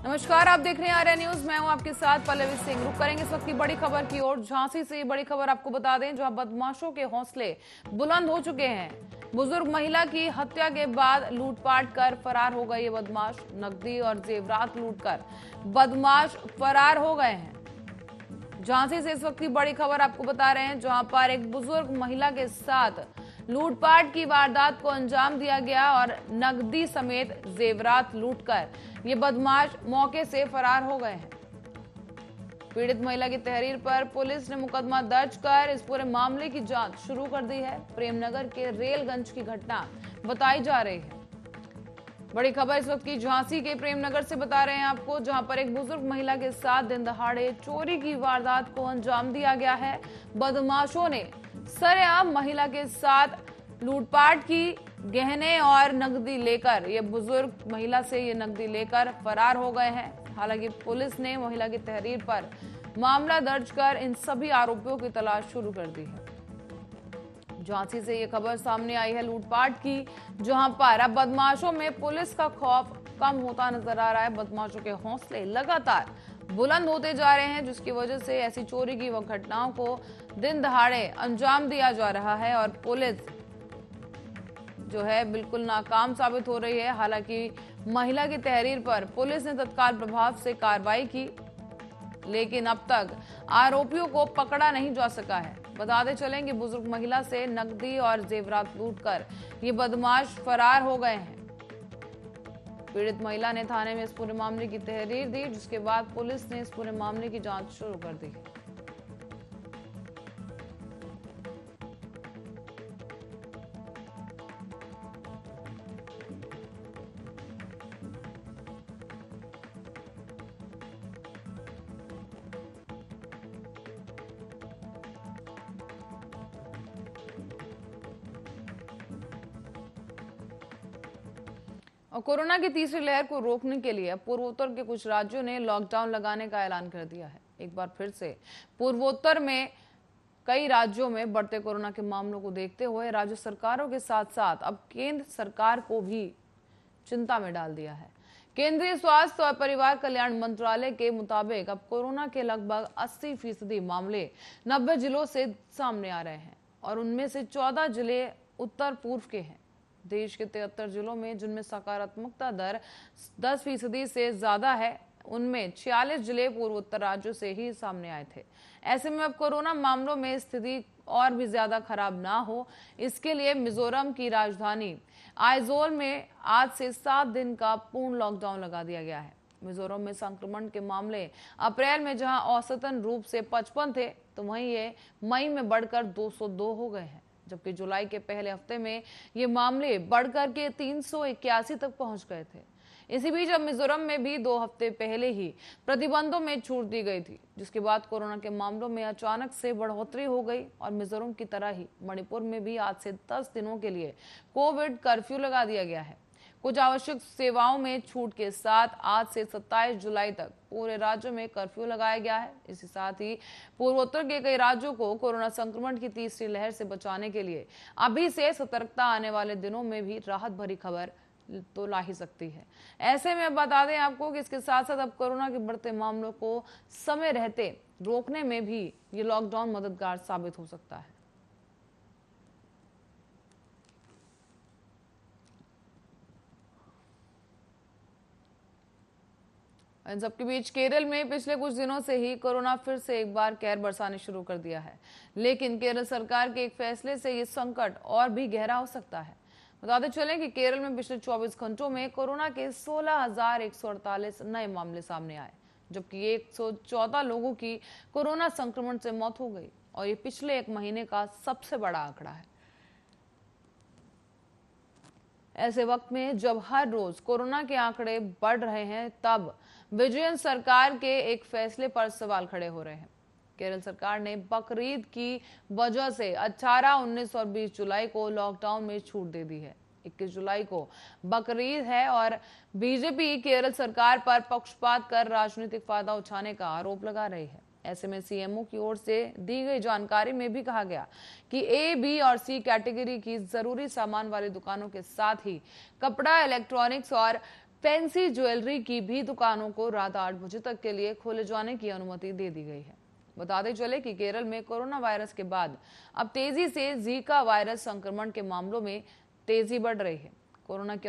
नमस्कार, आप देख रहे हैं आर्या न्यूज। मैं हूं आपके साथ पल्लवी सिंह। रुक करेंगे इस वक्त की बड़ी खबर की ओर। झांसी से ये बड़ी खबर आपको बता दें, जहां बदमाशों के हौसले बुलंद हो चुके हैं। बुजुर्ग महिला की हत्या के बाद लूटपाट कर फरार हो गए ये बदमाश। नकदी और जेवरात लूटकर बदमाश फरार हो गए हैं। झांसी से इस वक्त की बड़ी खबर आपको बता रहे हैं, जहां पर एक बुजुर्ग महिला के साथ लूटपाट की वारदात को अंजाम दिया गया और नकदी समेत जेवरात लूटकर ये बदमाश मौके से फरार हो गए हैं। पीड़ित महिला की तहरीर पर पुलिस ने मुकदमा दर्ज कर इस पूरे मामले की जांच शुरू कर दी है। प्रेमनगर के रेलगंज की घटना बताई जा रही है। बड़ी खबर इस वक्त की झांसी के प्रेमनगर से बता रहे हैं आपको, जहां पर एक बुजुर्ग महिला के साथ दिन दहाड़े चोरी की वारदात को अंजाम दिया गया है। बदमाशों ने सरेआम महिला के साथ लूटपाट की, गहने और नकदी लेकर ये बुजुर्ग महिला से ये नकदी लेकर फरार हो गए हैं। हालांकि पुलिस ने महिला की तहरीर पर मामला दर्ज कर इन सभी आरोपियों की तलाश शुरू कर दी है। झांसी से ये खबर सामने आई है लूटपाट की, जहां पर अब बदमाशों में पुलिस का खौफ कम होता नजर आ रहा है। बदमाशों के हौसले लगातार बुलंद होते जा रहे हैं, जिसकी वजह से ऐसी चोरी की घटनाओं को दिन दहाड़े अंजाम दिया जा रहा है और पुलिस जो है बिल्कुल नाकाम साबित हो रही है। हालांकि महिला की तहरीर पर पुलिस ने तत्काल प्रभाव से कार्रवाई की, लेकिन अब तक आरोपियों को पकड़ा नहीं जा सका है। बताते चलें कि बुजुर्ग महिला से नकदी और जेवरात लूटकर ये बदमाश फरार हो गए हैं। पीड़ित महिला ने थाने में इस पूरे मामले की तहरीर दी, जिसके बाद पुलिस ने इस पूरे मामले की जांच शुरू कर दी है। और कोरोना की तीसरी लहर को रोकने के लिए पूर्वोत्तर के कुछ राज्यों ने लॉकडाउन लगाने का ऐलान कर दिया है। एक बार फिर से पूर्वोत्तर में कई राज्यों में बढ़ते कोरोना के मामलों को देखते हुए राज्य सरकारों के साथ साथ अब केंद्र सरकार को भी चिंता में डाल दिया है। केंद्रीय स्वास्थ्य और परिवार कल्याण मंत्रालय के मुताबिक अब कोरोना के लगभग 80% मामले 90 जिलों से सामने आ रहे हैं और उनमें से 14 जिले उत्तर पूर्व के हैं। देश के 73 जिलों में जिनमें सकारात्मकता दर 10% से ज्यादा है, उनमें 46 जिले पूर्वोत्तर राज्यों से ही सामने आए थे। ऐसे में अब कोरोना मामलों में स्थिति और भी ज्यादा खराब ना हो, इसके लिए मिजोरम की राजधानी आइजोल में आज से 7 दिन का पूर्ण लॉकडाउन लगा दिया गया है। मिजोरम में संक्रमण के मामले अप्रैल में जहां औसतन रूप से 55 थे, तो वहीं ये मई में बढ़कर 202 हो गए हैं, जबकि जुलाई के पहले हफ्ते में ये मामले बढ़कर के 381 तक पहुंच गए थे। इसी बीच अब मिजोरम में भी 2 हफ्ते पहले ही प्रतिबंधों में छूट दी गई थी, जिसके बाद कोरोना के मामलों में अचानक से बढ़ोतरी हो गई और मिजोरम की तरह ही मणिपुर में भी आज से 10 दिनों के लिए कोविड कर्फ्यू लगा दिया गया है। कुछ आवश्यक सेवाओं में छूट के साथ आज से 27 जुलाई तक पूरे राज्यों में कर्फ्यू लगाया गया है। इसके साथ ही पूर्वोत्तर के कई राज्यों को कोरोना संक्रमण की तीसरी लहर से बचाने के लिए अभी से सतर्कता आने वाले दिनों में भी राहत भरी खबर तो ला ही सकती है। ऐसे में बता दें आपको कि इसके साथ साथ अब कोरोना के बढ़ते मामलों को समय रहते रोकने में भी ये लॉकडाउन मददगार साबित हो सकता है। इन सबके बीच केरल में पिछले कुछ दिनों से ही कोरोना फिर से एक बार कहर बरसाने शुरू कर दिया है, लेकिन केरल सरकार के एक फैसले से ये संकट और भी गहरा हो सकता है। बताते चलें कि केरल में पिछले 24 घंटों में कोरोना के 16,148 नए मामले सामने आए, जबकि 114 लोगों की कोरोना संक्रमण से मौत हो गई और ये पिछले एक महीने का सबसे बड़ा आंकड़ा है। ऐसे वक्त में जब हर रोज कोरोना के आंकड़े बढ़ रहे हैं, तब विजयन सरकार के एक फैसले पर सवाल खड़े हो रहे हैं। केरल सरकार ने बकरीद की वजह से 18, 19 और 20 जुलाई को लॉकडाउन में छूट दे दी है। 21 जुलाई को बकरीद है और बीजेपी केरल सरकार पर पक्षपात कर राजनीतिक फायदा उठाने का आरोप लगा रही है। ऐसे में सीएमओ की ओर से दी गई जानकारी में भी कहा गया कि ए, बी और सी कैटेगरी की जरूरी सामान वाली दुकानों के साथ ही कपड़ा, इलेक्ट्रॉनिक्स और फैंसी ज्वेलरी की भी दुकानों को रात 8 बजे तक के लिए खोले जाने की अनुमति दे दी गई है। बताते चले कि केरल में कोरोना वायरस के बाद अब तेजी से जीका वायरस संक्रमण के मामलों में तेजी बढ़ रही है। कोरोना की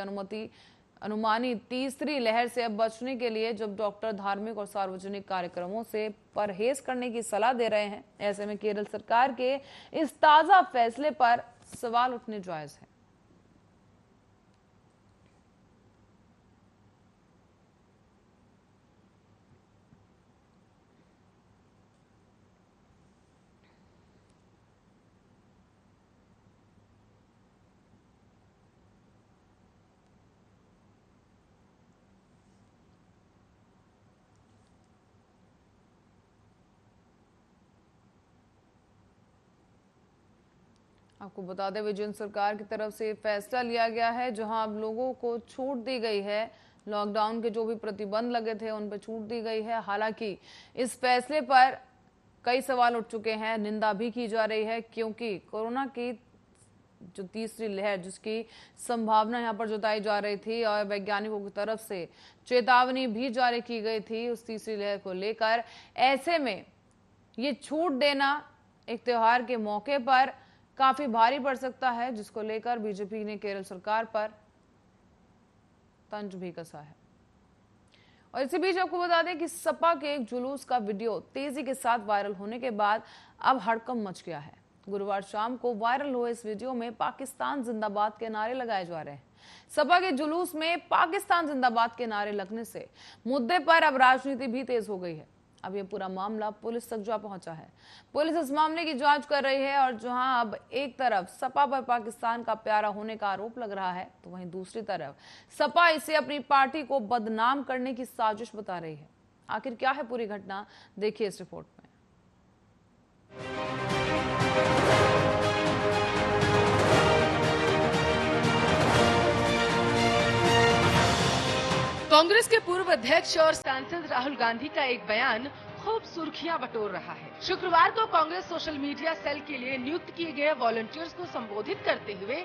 अनुमानित तीसरी लहर से अब बचने के लिए जब डॉक्टर धार्मिक और सार्वजनिक कार्यक्रमों से परहेज करने की सलाह दे रहे हैं, ऐसे में केरल सरकार के इस ताजा फैसले पर सवाल उठने जायज है। आपको बता दें, विजयन सरकार की तरफ से फैसला लिया गया है, जहां अब लोगों को छूट दी गई है। लॉकडाउन के जो भी प्रतिबंध लगे थे उन पर छूट दी गई है। हालांकि इस फैसले पर कई सवाल उठ चुके हैं, निंदा भी की जा रही है, क्योंकि कोरोना की जो तीसरी लहर जिसकी संभावना यहां पर जताई जा रही थी और वैज्ञानिकों की तरफ से चेतावनी भी जारी की गई थी उस तीसरी लहर को लेकर। ऐसे में ये छूट देना एक त्योहार के मौके पर काफी भारी पड़ सकता है, जिसको लेकर बीजेपी ने केरल सरकार पर तंज भी कसा है। और इसी बीच आपको बता दें कि सपा के एक जुलूस का वीडियो तेजी के साथ वायरल होने के बाद अब हड़कंप मच गया है। गुरुवार शाम को वायरल हुए इस वीडियो में पाकिस्तान जिंदाबाद के नारे लगाए जा रहे हैं। सपा के जुलूस में पाकिस्तान जिंदाबाद के नारे लगने से मुद्दे पर अब राजनीति भी तेज हो गई है। अब ये पूरा मामला पुलिस तक जा पहुंचा है। पुलिस इस मामले की जांच कर रही है और जहां अब एक तरफ सपा पर पाकिस्तान का प्यारा होने का आरोप लग रहा है, तो वहीं दूसरी तरफ सपा इसे अपनी पार्टी को बदनाम करने की साजिश बता रही है। आखिर क्या है पूरी घटना, देखिए इस रिपोर्ट में। कांग्रेस के पूर्व अध्यक्ष और सांसद राहुल गांधी का एक बयान खूब सुर्खियां बटोर रहा है। शुक्रवार को कांग्रेस सोशल मीडिया सेल के लिए नियुक्त किए गए वॉलंटियर्स को संबोधित करते हुए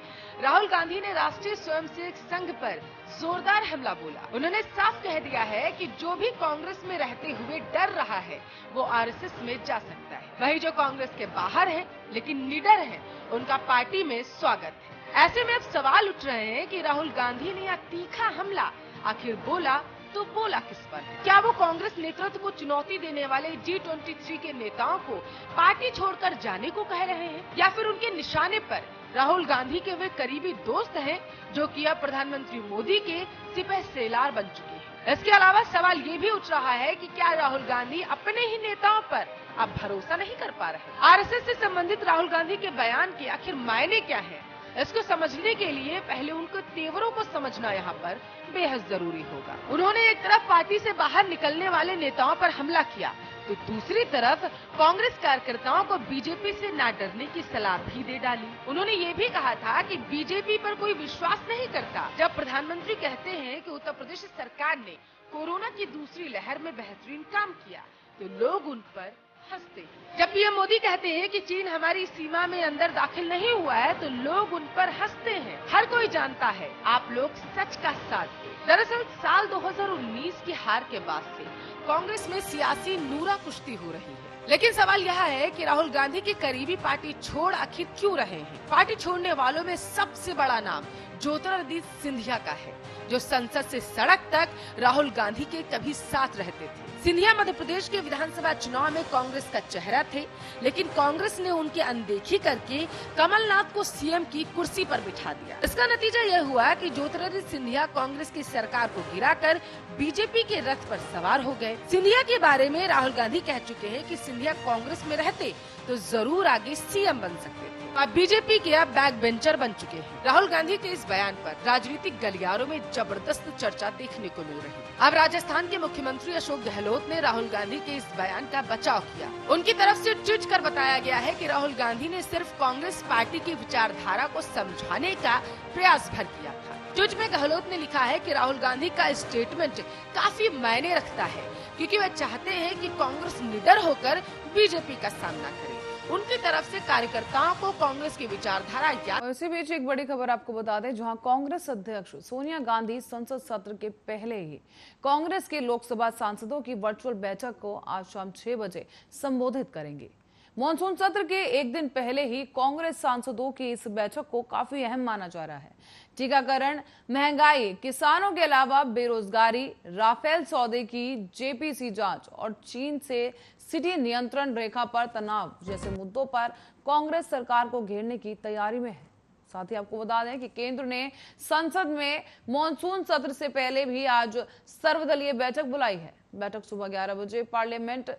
राहुल गांधी ने राष्ट्रीय स्वयंसेवक संघ पर जोरदार हमला बोला। उन्होंने साफ कह दिया है कि जो भी कांग्रेस में रहते हुए डर रहा है वो आरएसएस में जा सकता है। वही जो कांग्रेस के बाहर है लेकिन निडर है, उनका पार्टी में स्वागत है। ऐसे में अब सवाल उठ रहे हैं कि राहुल गांधी ने यह तीखा हमला आखिर बोला तो बोला किस पर? क्या वो कांग्रेस नेतृत्व को चुनौती देने वाले G23 के नेताओं को पार्टी छोड़कर जाने को कह रहे हैं, या फिर उनके निशाने पर राहुल गांधी के वे करीबी दोस्त हैं जो कि अब प्रधानमंत्री मोदी के सिपह सेलार बन चुके हैं? इसके अलावा सवाल ये भी उठ रहा है कि क्या राहुल गांधी अपने ही नेताओं पर अब भरोसा नहीं कर पा रहे? आरएसएस से संबंधित राहुल गांधी के बयान के आखिर मायने क्या है, इसको समझने के लिए पहले उनको तेवरों को समझना यहाँ पर बेहद जरूरी होगा। उन्होंने एक तरफ पार्टी से बाहर निकलने वाले नेताओं पर हमला किया, तो दूसरी तरफ कांग्रेस कार्यकर्ताओं को बीजेपी से न डरने की सलाह भी दे डाली। उन्होंने ये भी कहा था कि बीजेपी पर कोई विश्वास नहीं करता। जब प्रधानमंत्री कहते हैं कि उत्तर प्रदेश सरकार ने कोरोना की दूसरी लहर में बेहतरीन काम किया, तो लोग उन पर हंसते हैं। जब पीएम मोदी कहते हैं कि चीन हमारी सीमा में अंदर दाखिल नहीं हुआ है, तो लोग उन पर हंसते हैं। हर कोई जानता है आप लोग सच का साथ दे। दरअसल साल 2019 की हार के बाद से कांग्रेस में सियासी नूरा कुश्ती हो रही है। लेकिन सवाल यह है कि राहुल गांधी की करीबी पार्टी छोड़ आखिर क्यों रहे हैं? पार्टी छोड़ने वालों में सबसे बड़ा नाम ज्योतिरादित्य सिंधिया का है, जो संसद से सड़क तक राहुल गांधी के कभी साथ रहते थे। सिंधिया मध्य प्रदेश के विधानसभा चुनाव में कांग्रेस का चेहरा थे, लेकिन कांग्रेस ने उनकी अनदेखी करके कमलनाथ को सीएम की कुर्सी पर बिठा दिया। इसका नतीजा यह हुआ कि ज्योतिरादित्य सिंधिया कांग्रेस की सरकार को गिराकर बीजेपी के रथ पर सवार हो गए। सिंधिया के बारे में राहुल गांधी कह चुके हैं कि सिंधिया कांग्रेस में रहते तो जरूर आगे सीएम बन सकते थे। अब बीजेपी के अब बैक बेंचर बन चुके हैं। राहुल गांधी के इस बयान पर राजनीतिक गलियारों में जबरदस्त चर्चा देखने को मिल रही है। अब राजस्थान के मुख्यमंत्री अशोक गहलोत ने राहुल गांधी के इस बयान का बचाव किया। उनकी तरफ से ट्वीट कर बताया गया है कि राहुल गांधी ने सिर्फ कांग्रेस पार्टी की विचारधारा को समझाने का प्रयास भर किया था। ट्वीट में गहलोत ने लिखा है कि राहुल गांधी का स्टेटमेंट काफी मायने रखता है, क्योंकि वे चाहते हैं कि कांग्रेस निडर होकर बीजेपी का सामना करे। उनकी तरफ से कार्यकर्ताओं को कांग्रेस की विचारधारा याद। और इसी बीच एक बड़ी खबर आपको बता दें, जहां कांग्रेस अध्यक्ष सोनिया गांधी संसद सत्र के पहले ही कांग्रेस के लोकसभा सांसदों की वर्चुअल बैठक को आज शाम 6 बजे संबोधित करेंगी। मॉनसून सत्र के एक दिन पहले ही कांग्रेस सांसदों की इस बैठक को काफी अहम माना जा रहा है। टीकाकरण, महंगाई, किसानों के अलावा बेरोजगारी, राफेल सौदे की जेपीसी जांच और चीन से सिटी नियंत्रण रेखा पर तनाव जैसे मुद्दों पर कांग्रेस सरकार को घेरने की तैयारी में है। साथ ही आपको बता दें कि केंद्र ने संसद में मॉनसून सत्र से पहले भी आज सर्वदलीय बैठक बुलाई है। बैठक सुबह 11 बजे पार्लियामेंट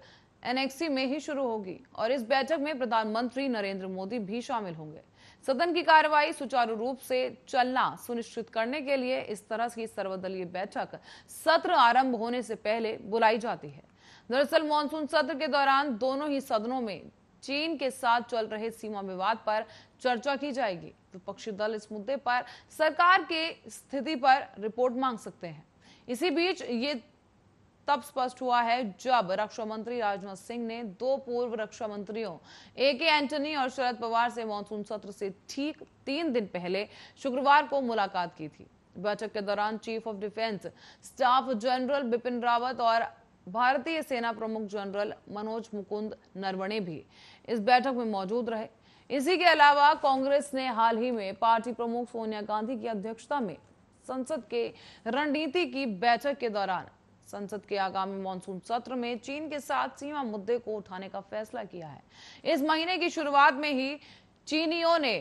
एनेक्सी में ही शुरू होगी और इस बैठक में प्रधानमंत्री नरेंद्र मोदी भी शामिल होंगे। सदन की कार्रवाई सुचारू रूप से चलना सुनिश्चित करने के लिए इस तरह की सर्वदलीय बैठक सत्र आरंभ होने से पहले बुलाई जाती है। दरअसल मॉनसून सत्र के दौरान दोनों ही सदनों में चीन के साथ चल रहे सीमा विवाद पर चर्चा की जाएगी। विपक्षी दल इस मुद्दे पर सरकार की स्थिति पर रिपोर्ट मांग सकते हैं। इसी बीच ये तब स्पष्ट हुआ है जब रक्षा मंत्री राजनाथ सिंह ने 2 पूर्व रक्षा मंत्रियों AK एंटनी और शरद पवार से मॉनसून सत्र से ठीक 3 दिन पहले शुक्रवार को मुलाकात की थी। बैठक के दौरान chief of defence staff general Bipin Rawat और भारतीय सेना प्रमुख जनरल मनोज मुकुंद नरवणे भी इस बैठक में मौजूद रहे। इसी के अलावा कांग्रेस ने हाल ही में पार्टी प्रमुख सोनिया गांधी की अध्यक्षता में संसद के रणनीति की बैठक के दौरान संसद के आगामी मॉनसून सत्र में चीन के साथ सीमा मुद्दे को उठाने का फैसला किया है। इस महीने की शुरुआत में ही चीनियों ने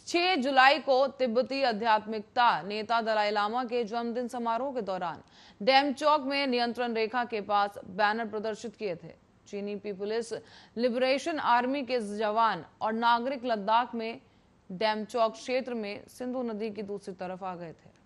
6 जुलाई को तिब्बती आध्यात्मिकता नेता दलाई लामा के जन्मदिन समारोह के दौरान डेमचौक में नियंत्रण रेखा के पास बैनर प्रदर्शित किए थे। चीनी पीपुल्स लिबरेशन आर्मी के जवान और नागरिक लद्दाख में डेमचौक क्षेत्र में सिंधु नदी की दूसरी तरफ आ गए थे।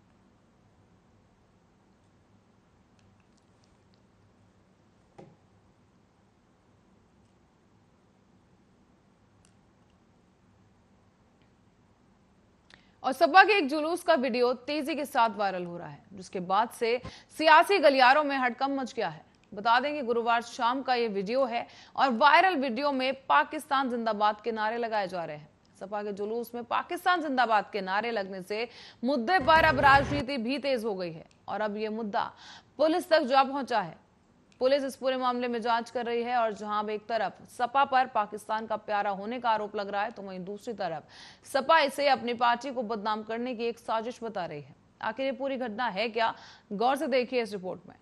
और सपा के एक जुलूस का वीडियो तेजी के साथ वायरल हो रहा है, जिसके बाद से सियासी गलियारों में हड़कंप मच गया है। बता दें कि गुरुवार शाम का ये वीडियो है और वायरल वीडियो में पाकिस्तान जिंदाबाद के नारे लगाए जा रहे हैं। सपा के जुलूस में पाकिस्तान जिंदाबाद के नारे लगने से मुद्दे पर अब राजनीति भी तेज हो गई है और अब ये मुद्दा पुलिस तक जा पहुंचा है। पुलिस इस पूरे मामले में जांच कर रही है और जहां अब एक तरफ सपा पर पाकिस्तान का प्यारा होने का आरोप लग रहा है, तो वहीं दूसरी तरफ सपा इसे अपनी पार्टी को बदनाम करने की एक साजिश बता रही है। आखिर ये पूरी घटना है क्या, गौर से देखिए इस रिपोर्ट में।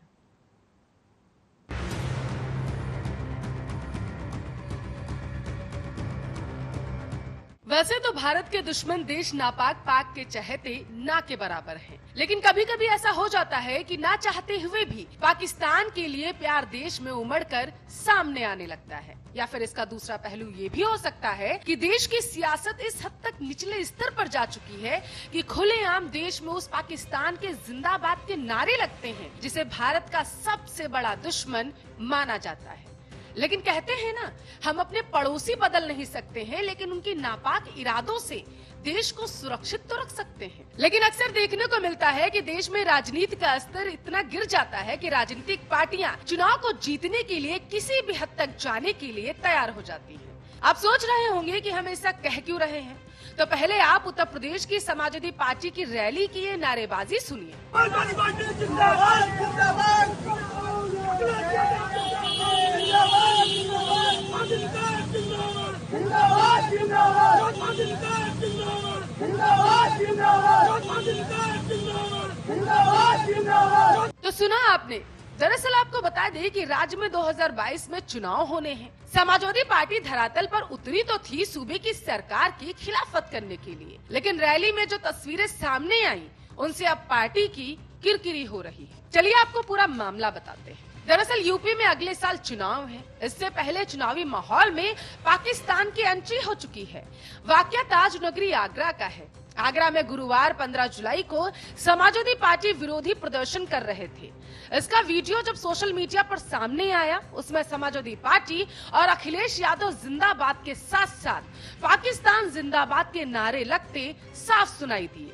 वैसे तो भारत के दुश्मन देश नापाक पाक के चहेते ना के बराबर हैं, लेकिन कभी कभी ऐसा हो जाता है कि ना चाहते हुए भी पाकिस्तान के लिए प्यार देश में उमड़कर सामने आने लगता है। या फिर इसका दूसरा पहलू ये भी हो सकता है कि देश की सियासत इस हद तक निचले स्तर पर जा चुकी है कि खुलेआम देश में उस पाकिस्तान के जिंदाबाद के नारे लगते हैं जिसे भारत का सबसे बड़ा दुश्मन माना जाता है। लेकिन कहते हैं ना, हम अपने पड़ोसी बदल नहीं सकते हैं, लेकिन उनकी नापाक इरादों से देश को सुरक्षित तो रख सकते हैं। लेकिन अक्सर देखने को मिलता है कि देश में राजनीति का स्तर इतना गिर जाता है कि राजनीतिक पार्टियां चुनाव को जीतने के लिए किसी भी हद तक जाने के लिए तैयार हो जाती हैं। आप सोच रहे होंगे कि हम ऐसा कह क्यों रहे हैं, तो पहले आप उत्तर प्रदेश की समाजवादी पार्टी की रैली की ये नारेबाजी सुनिए। तो सुना आपने, दरअसल आपको बता दें कि राज्य में 2022 में चुनाव होने हैं। समाजवादी पार्टी धरातल पर उतरी तो थी सूबे की सरकार की खिलाफत करने के लिए, लेकिन रैली में जो तस्वीरें सामने आई उनसे अब पार्टी की किरकिरी हो रही है। चलिए आपको पूरा मामला बताते हैं। दरअसल यूपी में अगले साल चुनाव है। इससे पहले चुनावी माहौल में पाकिस्तान की एंट्री हो चुकी है। वाकया ताज नगरी आगरा का है। आगरा में गुरुवार 15 जुलाई को समाजवादी पार्टी विरोधी प्रदर्शन कर रहे थे। इसका वीडियो जब सोशल मीडिया पर सामने आया, उसमें समाजवादी पार्टी और अखिलेश यादव जिंदाबाद के साथ साथ पाकिस्तान जिंदाबाद के नारे लगते साफ सुनाई दिए।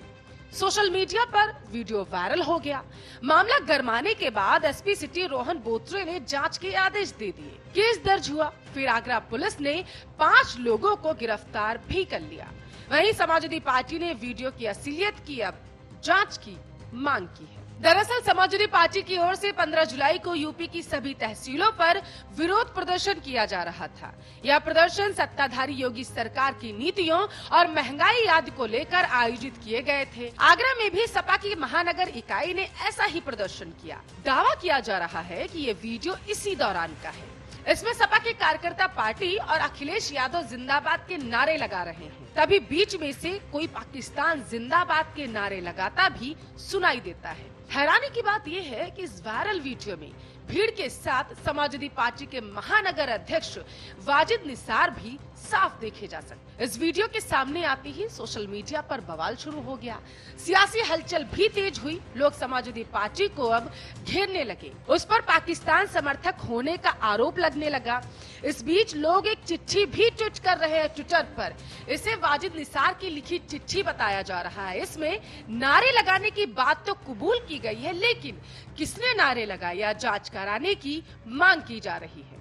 सोशल मीडिया पर वीडियो वायरल हो गया। मामला गरमाने के बाद एसपी सिटी रोहन बोथरे ने जांच के आदेश दे दिए। केस दर्ज हुआ। फिर आगरा पुलिस ने 5 लोगों को गिरफ्तार भी कर लिया। वहीं समाजवादी पार्टी ने वीडियो की असलियत की अब जांच की मांग की है। दरअसल समाजवादी पार्टी की ओर से 15 जुलाई को यूपी की सभी तहसीलों पर विरोध प्रदर्शन किया जा रहा था। यह प्रदर्शन सत्ताधारी योगी सरकार की नीतियों और महंगाई आदि को लेकर आयोजित किए गए थे। आगरा में भी सपा की महानगर इकाई ने ऐसा ही प्रदर्शन किया। दावा किया जा रहा है कि ये वीडियो इसी दौरान का है। इसमें सपा के कार्यकर्ता पार्टी और अखिलेश यादव जिंदाबाद के नारे लगा रहे हैं। तभी बीच में से कोई पाकिस्तान जिंदाबाद के नारे लगाता भी सुनाई देता है। हैरानी की बात यह है कि इस वायरल वीडियो में भीड़ के साथ समाजवादी पार्टी के महानगर अध्यक्ष वाजिद निसार भी साफ देखे जा सकते। इस वीडियो के सामने आते ही सोशल मीडिया पर बवाल शुरू हो गया। सियासी हलचल भी तेज हुई। लोग समाजवादी पार्टी को अब घेरने लगे। उस पर पाकिस्तान समर्थक होने का आरोप लगने लगा। इस बीच लोग एक चिट्ठी भी ट्वीट कर रहे हैं ट्विटर पर। इसे वाजिद निसार की लिखी चिट्ठी बताया जा रहा है। इसमें नारे लगाने की बात तो कबूल की गई है, लेकिन किसने नारे लगाए या जांच कराने की मांग की जा रही है।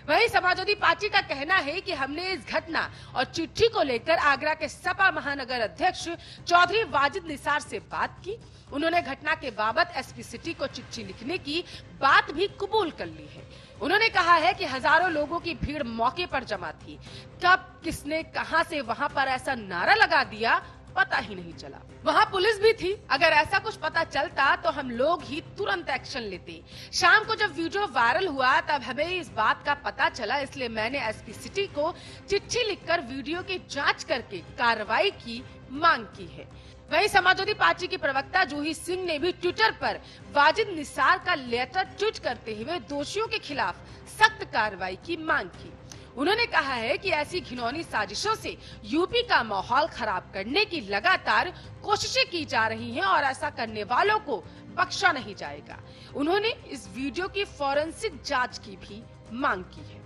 वहीं समाजवादी पार्टी का कहना है कि हमने इस घटना और चिट्ठी को लेकर आगरा के सपा महानगर अध्यक्ष चौधरी वाजिद निसार से बात की। उन्होंने घटना के बाबत एसपी सिटी को चिट्ठी लिखने की बात भी कबूल कर ली है। उन्होंने कहा है कि हजारों लोगों की भीड़ मौके पर जमा थी। कब किसने कहां से वहां पर ऐसा नारा लगा दिया पता ही नहीं चला। वहाँ पुलिस भी थी। अगर ऐसा कुछ पता चलता तो हम लोग ही तुरंत एक्शन लेते। शाम को जब वीडियो वायरल हुआ तब हमें इस बात का पता चला, इसलिए मैंने एसपी सिटी को चिट्ठी लिखकर वीडियो की जांच करके कार्रवाई की मांग की है। वहीं समाजवादी पार्टी की प्रवक्ता जूही सिंह ने भी ट्विटर पर वाजिद निसार का लेटर ट्वीट करते हुए दोषियों के खिलाफ सख्त कार्रवाई की मांग की। उन्होंने कहा है कि ऐसी घिनौनी साजिशों से यूपी का माहौल खराब करने की लगातार कोशिशें की जा रही हैं और ऐसा करने वालों को बख्शा नहीं जाएगा। उन्होंने इस वीडियो की फॉरेंसिक जांच की भी मांग की है।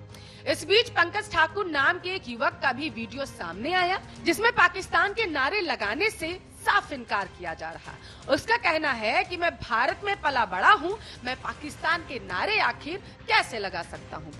इस बीच पंकज ठाकुर नाम के एक युवक का भी वीडियो सामने आया, जिसमें पाकिस्तान के नारे लगाने से साफ इनकार किया जा रहा। उसका कहना है कि मैं भारत में पला बड़ा हूँ, मैं पाकिस्तान के नारे आखिर कैसे लगा सकता हूँ।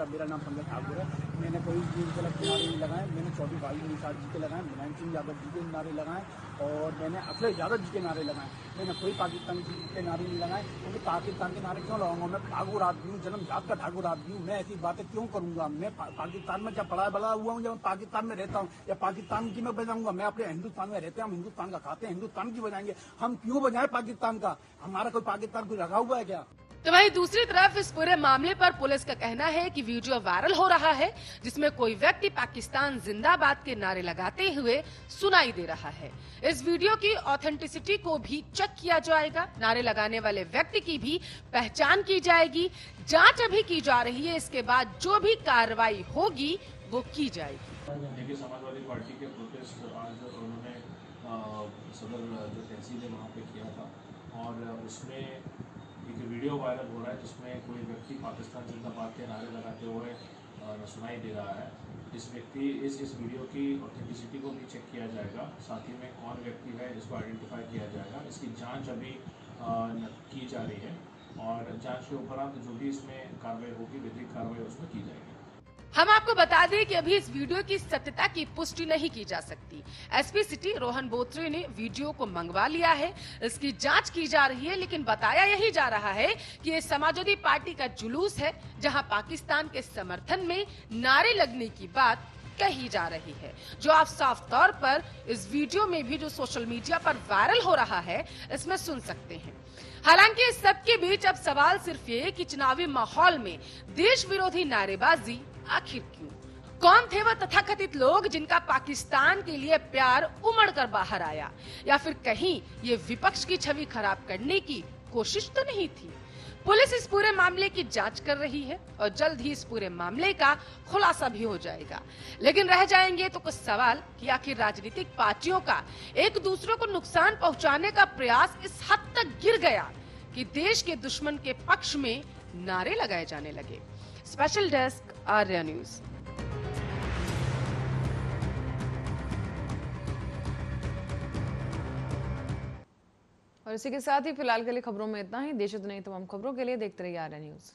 मेरा नाम पंकज ठाकुर है। मैंने कोई गलत नारे नहीं लगाए। मैंने चौधरी वाजिद निसार जी के लगाए, मुलायम सिंह यादव जी के नारे लगाए और मैंने अखिलेश यादव जी के नारे लगाए। मैंने कोई पाकिस्तान जी के नारे नहीं लगाए, क्योंकि पाकिस्तान के नारे क्यों लगाऊंगा? मैं ठाकुर आदमी हूँ, जन्मजात का ठाकुर आदमी हूँ। मैं ऐसी बातें क्यों करूंगा? मैं पाकिस्तान में क्या बड़ा हुआ हूँ? जब मैं पाकिस्तान में रहता हूँ या पाकिस्तान की मैं बजाऊंगा? मैं अपने हिंदुस्तान में रहते हैं, हम हिंदुस्तान का खाते हैं, हिंदुस्तान की बजाएंगे। हम क्यों बजाएं पाकिस्तान का? हमारा कोई पाकिस्तान कोई रखा हुआ है क्या? तो वहीं दूसरी तरफ इस पूरे मामले पर पुलिस का कहना है कि वीडियो वायरल हो रहा है, जिसमें कोई व्यक्ति पाकिस्तान जिंदाबाद के नारे लगाते हुए सुनाई दे रहा है। इस वीडियो की ऑथेंटिसिटी को भी चेक किया जाएगा। नारे लगाने वाले व्यक्ति की भी पहचान की जाएगी। जांच अभी की जा रही है। इसके बाद जो भी कार्रवाई होगी वो की जाएगी। देखिए, समाजवादी पार्टी के प्रोटेस्ट आज उन्होंने सदर जो तहसील है वहाँ पे किया था और उसमें एक वीडियो वायरल हो रहा है जिसमें कोई व्यक्ति पाकिस्तान जिंदाबाद के नारे लगाते हुए सुनाई दे रहा है। इस वीडियो की ऑथेंटिसिटी को भी चेक किया जाएगा। साथ ही में कौन व्यक्ति है इसको आइडेंटिफाई किया जाएगा। इसकी जांच अभी की जा रही है और जांच के उपरांत जो भी इसमें कार्रवाई होगी, विधिक कार्रवाई उसमें की जाएगी। हम आपको बता दें कि अभी इस वीडियो की सत्यता की पुष्टि नहीं की जा सकती। एसपी सिटी रोहन बोथरे ने वीडियो को मंगवा लिया है, इसकी जांच की जा रही है, लेकिन बताया यही जा रहा है कि ये समाजवादी पार्टी का जुलूस है, जहां पाकिस्तान के समर्थन में नारे लगने की बात कही जा रही है, जो आप साफ तौर पर इस वीडियो में भी जो सोशल मीडिया पर वायरल हो रहा है इसमें सुन सकते हैं। हालांकि इस सब के बीच अब सवाल सिर्फ ये कि चुनावी माहौल में देश विरोधी नारेबाजी आखिर क्यों? कौन थे वह तथाकथित लोग जिनका पाकिस्तान के लिए प्यार उमड़ कर बाहर आया? या फिर कहीं ये विपक्ष की छवि खराब करने की कोशिश तो नहीं थी? पुलिस इस पूरे मामले की जांच कर रही है और जल्द ही इस पूरे मामले का खुलासा भी हो जाएगा। लेकिन रह जाएंगे तो कुछ सवाल कि आखिर राजनीतिक पार्टियों का एक दूसरे को नुकसान पहुंचाने का प्रयास इस हद तक गिर गया कि देश के दुश्मन के पक्ष में नारे लगाए जाने लगे। Special desk Arya news. और इसी के साथ ही फिलहाल के लिए खबरों में इतना ही। देश और दुनिया की तमाम खबरों के लिए देखते रहिए आर्या न्यूज।